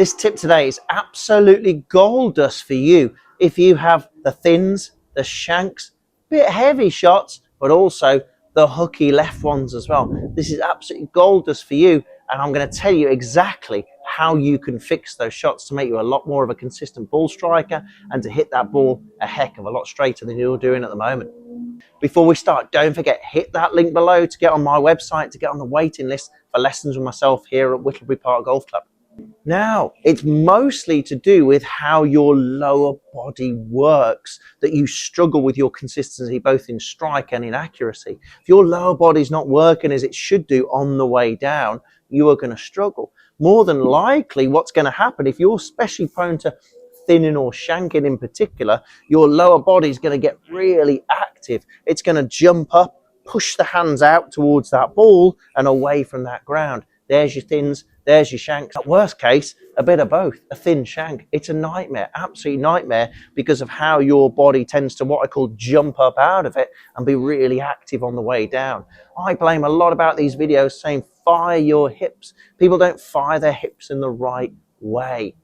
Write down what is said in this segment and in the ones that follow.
This tip today is absolutely gold dust for you if you have the thins, the shanks, bit heavy shots, but also the hooky left ones as well. This is absolutely gold dust for you, and I'm going to tell you exactly how you can fix those shots to make you a lot more of a consistent ball striker and to hit that ball a heck of a lot straighter than you're doing at the moment. Before we start, don't forget, hit that link below to get on my website, to get on the waiting list for lessons with myself here at Whittlebury Park Golf Club. Now, it's mostly to do with how your lower body works that you struggle with your consistency, both in strike and in accuracy. If your lower body's not working as it should do on the way down, you are going to struggle. More than likely, what's going to happen, if you're especially prone to thinning or shanking in particular, your lower body is going to get really active. It's going to jump up, push the hands out towards that ball and away from that ground. There's your thins, there's your shanks. At worst case, a bit of both, a thin shank. It's a nightmare, absolute nightmare, because of how your body tends to, what I call, jump up out of it and be really active on the way down. I blame a lot about these videos saying fire your hips. People don't fire their hips in the right way.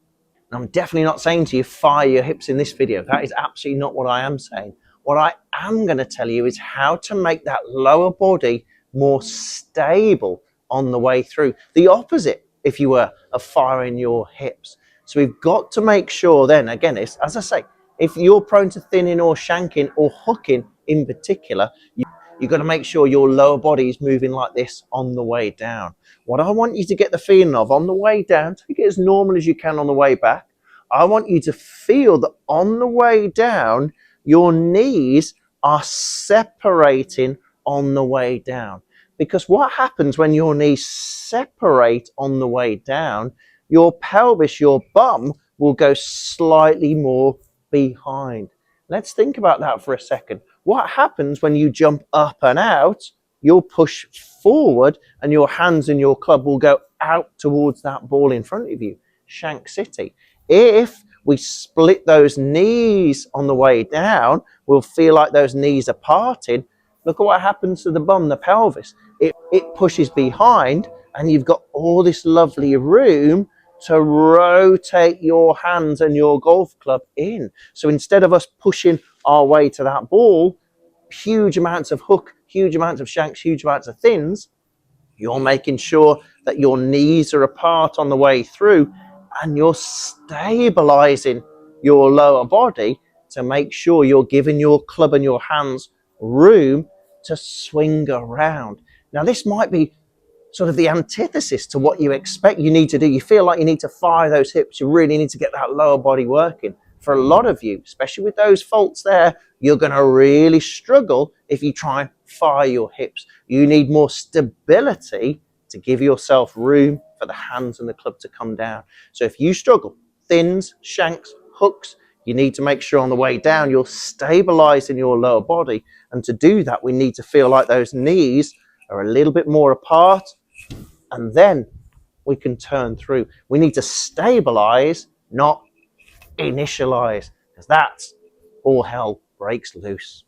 And I'm definitely not saying to you, fire your hips in this video. That is absolutely not what I am saying. What I am going to tell you is how to make that lower body more stable on the way through. The opposite, if you were, of firing your hips. So we've got to make sure then, again, as I say, if you're prone to thinning or shanking or hooking in particular, you've got to make sure your lower body is moving like this on the way down. What I want you to get the feeling of on the way down, take it as normal as you can on the way back. I want you to feel that on the way down, your knees are separating on the way down. Because what happens when your knees separate on the way down, your pelvis, your bum, will go slightly more behind. Let's think about that for a second. What happens when you jump up and out? You'll push forward and your hands and your club will go out towards that ball in front of you, Shank City. If we split those knees on the way down, we'll feel like those knees are parted. Look at what happens to the bum, the pelvis. It pushes behind and you've got all this lovely room to rotate your hands and your golf club in. So instead of us pushing our way to that ball, huge amounts of hook, huge amounts of shanks, huge amounts of thins, you're making sure that your knees are apart on the way through and you're stabilizing your lower body to make sure you're giving your club and your hands room to swing around. Now, this might be sort of the antithesis to what you expect you need to do. You feel like you need to fire those hips. You really need to get that lower body working. For a lot of you, especially with those faults there, you're going to really struggle if you try and fire your hips. You need more stability to give yourself room for the hands and the club to come down. So if you struggle, thins, shanks, hooks, you need to make sure on the way down you're stabilizing your lower body. And to do that, we need to feel like those knees are a little bit more apart, and then we can turn through. We need to stabilize, not initialize, because that's all hell breaks loose.